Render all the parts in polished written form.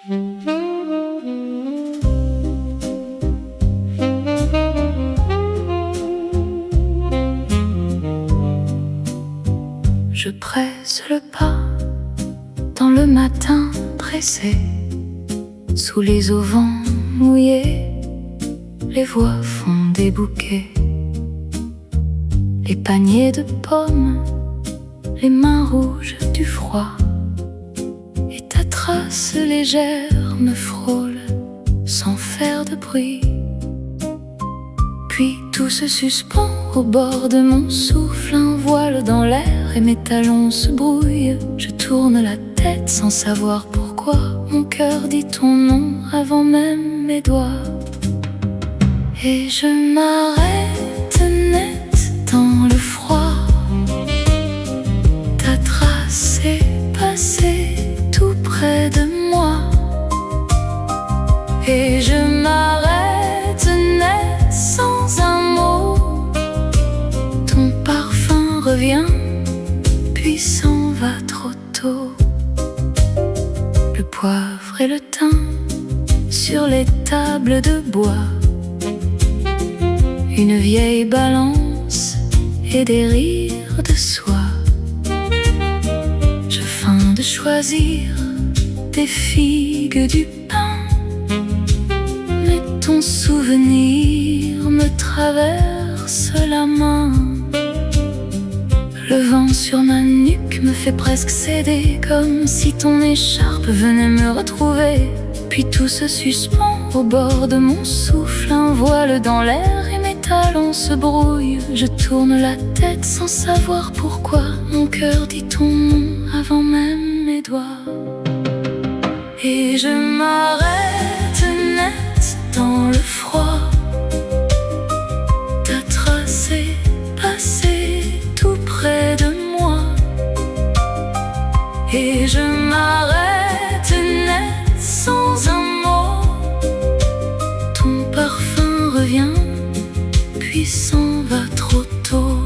Je presse le pas dans le matin pressé, sous les auvents mouillés, les voix font des bouquets. Les paniers de pommes, les mains rouges du froid, et ta trace légère me frôle sans faire de bruit. Puis tout se suspend au bord de mon souffle, un voile dans l'air et mes talons se brouillent. Je tourne la tête sans savoir pourquoi, mon cœur dit ton nom avant même mes doigts. Et je m'arrête net dans le froid, ta trace est passée tout près de moi. Et je m'arrête net sans un mot, ton parfum revient puis s'en va trop tôt. Le poivre et le thym sur les tables de bois, une vieille balance et des rires de soie. Je feins de choisir des figues, du pain, mais ton souvenir me traverse la main. Le vent sur ma nuque me fait presque céder, comme si ton écharpe venait me retrouver. Puis tout se suspend au bord de mon souffle, un voile dans l'air et mes talons se brouillent. Je tourne la tête sans savoir pourquoi, mon cœur dit ton nom avant même mes doigts. Et je m'arrête net dans le froid, ta trace est passée tout près de moi. Et je m'arrête net sans un mot, ton parfum revient puis s'en va trop tôt.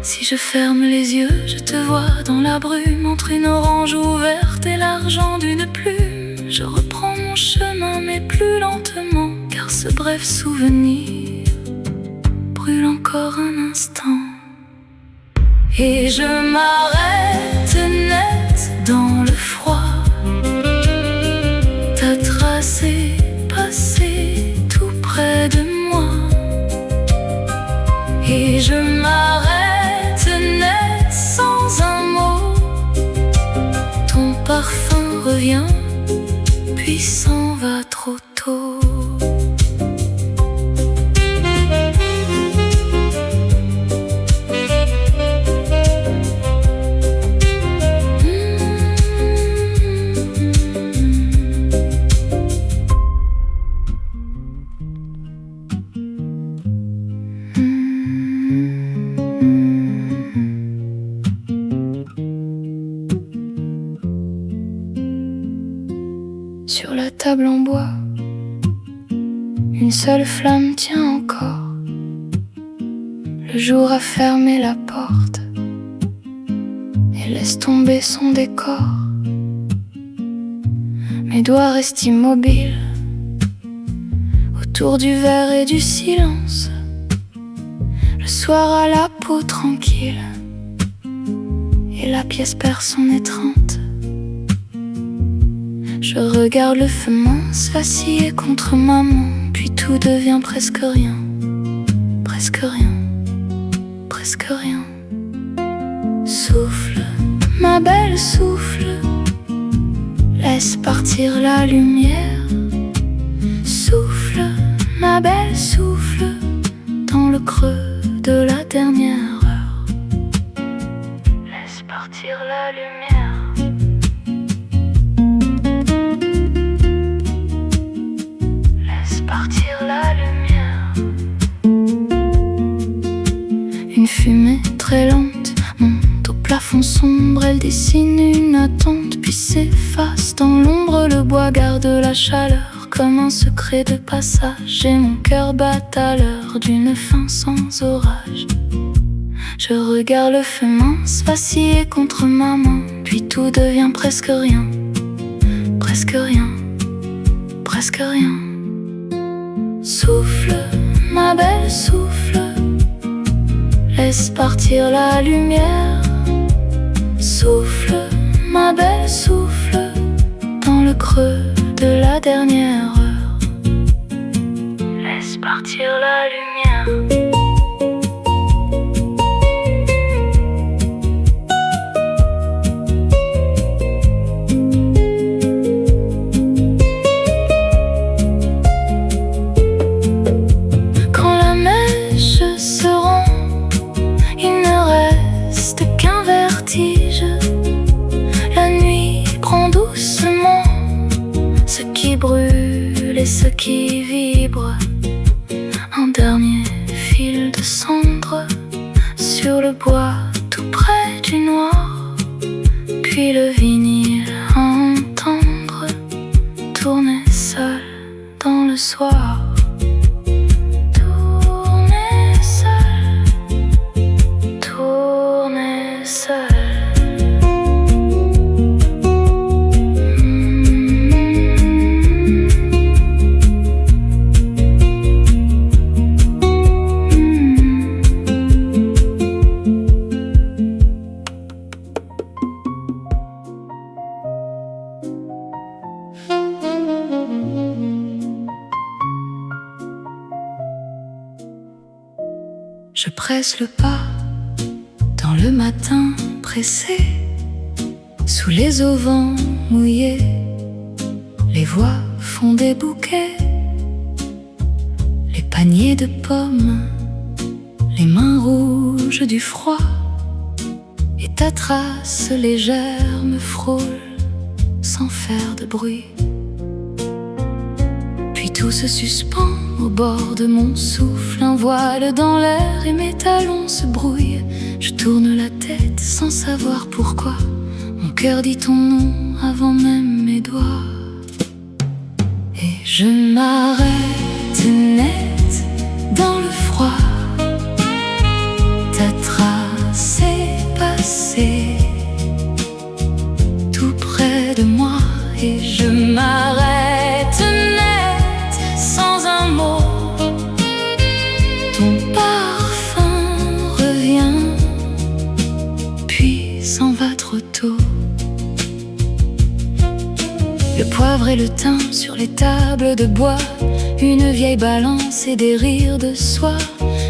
Si je ferme les yeux, je te vois dans la brume, entre une orange ouverte et l'argent d'une plume. Je reprends mon chemin mais plus lentement, car ce bref souvenir brûle encore un instant. Et je m'arrête net dans le froid, ta trace est passée tout près de moi. Et je m'arrête net sans un mot, ton parfum revient puis s'en va trop tôt. Sur la table en bois, une seule flamme tient encore. Le jour a fermé la porte et laisse tomber son décor. Mes doigts restent immobiles autour du verre et du silence. Le soir a la peau tranquille et la pièce perd son étreinte. Je regarde le feu mince vaciller contre maman, puis tout devient presque rien, presque rien, presque rien. Souffle, ma belle, souffle, laisse partir la lumière. Souffle, ma belle, souffle, dans le creux de la dernière heure. Laisse partir la lumière. Une fumée très lente monte au plafond sombre, elle dessine une attente puis s'efface dans l'ombre. Le bois garde la chaleur comme un secret de passage, et mon cœur bat à l'heure d'une fin sans orage. Je regarde le feu mince vaciller contre ma main, puis tout devient presque rien, presque rien, presque rien. Souffle, ma belle, souffle, laisse partir la lumière. Souffle, ma belle, souffle, dans le creux de la dernière heure. Laisse partir la lumière. Et ce qui vibre, un dernier fil de cendre sur le bois tout près du noir, puis le vinyle à entendre tourner seul dans le soir. Tourner seul, tourner seul. Je presse le pas dans le matin pressé, sous les auvents mouillés, les voix font des bouquets, les paniers de pommes, les mains rouges du froid, et ta trace légère me frôle sans faire de bruit. Puis tout se suspend au bord de mon souffle, un voile dans l'air et mes talons se brouillent. Je tourne la tête sans savoir pourquoi, mon cœur dit ton nom avant même mes doigts. Et je m'arrête net dans le froid, ta trace est passée tout près de moi. Et je m'arrête net sans un mot, ton parfum revient, puis s'en va trop tôt. Le poivre et le thym sur les tables de bois, une vieille balance et des rires de soie.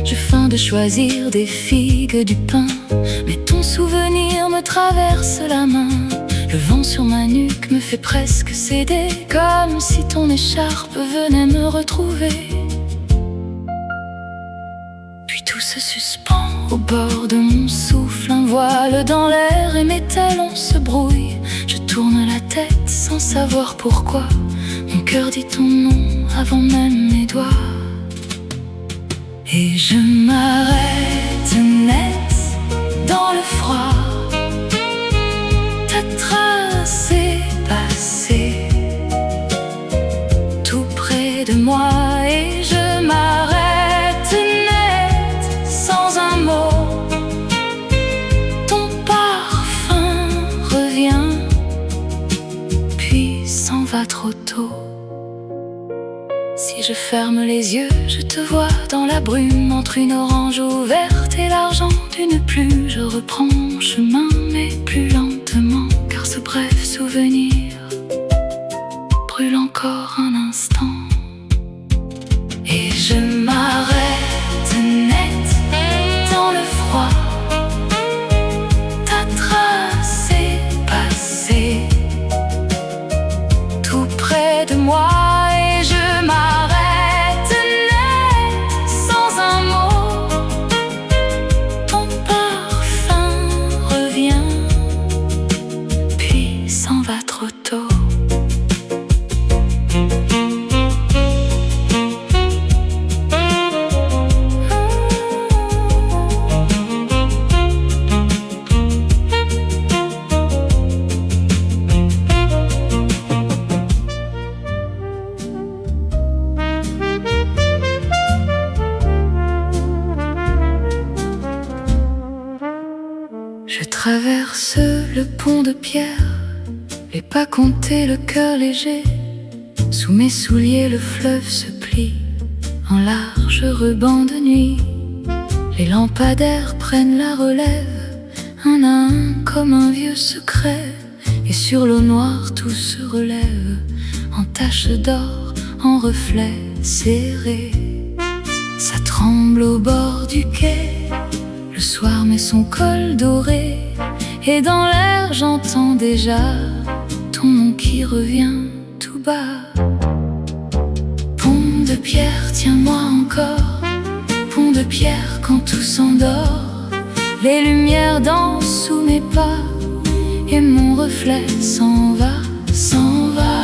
Je feins de choisir des figues, du pain, mais ton souvenir me traverse la main. Le vent sur ma nuque me fait presque céder, comme si ton écharpe venait me retrouver. Puis tout se suspend au bord de mon souffle, un voile dans l'air et mes talons se brouillent. Je tourne la tête sans savoir pourquoi, mon cœur dit ton nom avant même mes doigts. Et je m'arrête net dans le froid, ta trace est passée tout près de moi. Et je m'arrête net sans un mot, ton parfum revient, puis s'en va trop tôt. Si je ferme les yeux, je te vois dans la brume, entre une orange ouverte et l'argent d'une pluie. Je reprends mon chemin, mais plus lentement, car ce bref souvenir brûle encore un instant. Et je m'arrête net dans le froid, ta trace est passée tout près de moi. Et je m'arrête net sans un mot, ton parfum revient, puis s'en va trop tôt. Je traverse le pont de pierre Les pas comptés, le cœur léger, sous mes souliers le fleuve se plie en large ruban de nuit. Les lampadaires prennent la relève, un à un comme un vieux secret. Et sur l'eau noire tout se relève, en taches d'or, en reflets serrés. Ça tremble au bord du quai, le soir met son col doré. Et dans l'air j'entends déjà ton nom qui revient tout bas. Pont de pierre, tiens-moi encore. Pont de pierre quand tout s'endort. Les lumières dansent sous mes pas, et mon reflet s'en va, s'en va.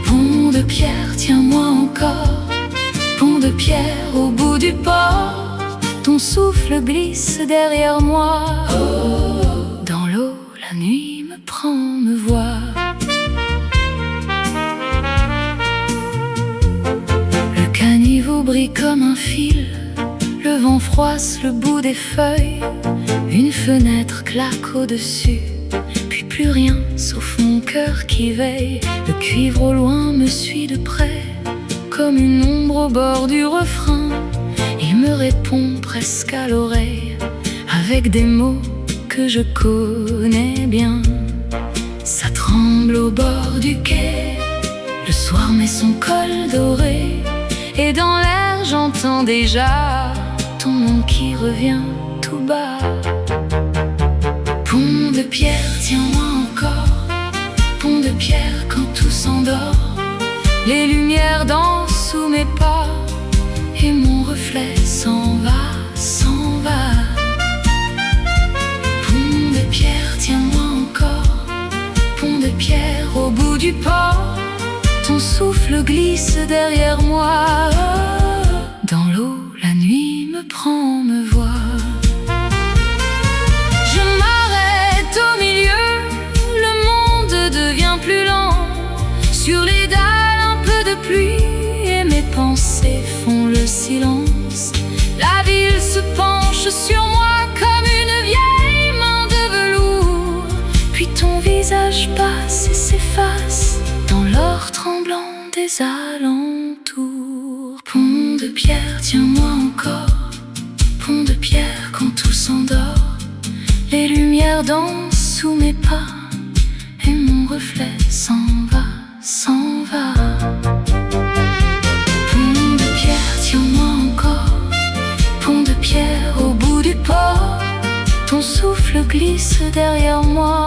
Pont de pierre, tiens-moi encore. Pont de pierre au bout du port. Ton souffle glisse derrière moi. Dans l'eau, la nuit me prend, me voit. Le caniveau brille comme un fil, le vent froisse le bout des feuilles. Une fenêtre claque au-dessus, puis plus rien sauf mon cœur qui veille. Le cuivre au loin me suit de près, comme une ombre au bord du refrain. Il me répond presque à l'oreille, avec des mots que je connais bien. Ça tremble au bord du quai, le soir met son col doré. Et dans l'air j'entends déjà ton nom qui revient tout bas. Pont de pierre, tiens-moi encore. Pont de pierre quand tout s'endort. Les lumières dansent sous mes pas, et mon reflet s'en va, s'en va. Pont de pierre, tiens-moi encore. Pont de pierre au bout du port. Ton souffle glisse derrière moi. Dans l'eau, la nuit me prend, me voit. Je m'arrête au milieu, le monde devient plus lent. Sur les dalles, un peu de pluie, et mes pensées font le silence. La ville se penche sur moi comme une vieille main de velours. Puis ton visage passe et s'efface dans l'or tremblant des alentours. Pont de pierre, tiens-moi encore. Pont de pierre quand tout s'endort. Les lumières dansent sous mes pas, et mon reflet s'en va, s'en va. Pont de pierre, tiens-moi encore. Pont de pierre au bout du port. Ton souffle glisse derrière moi.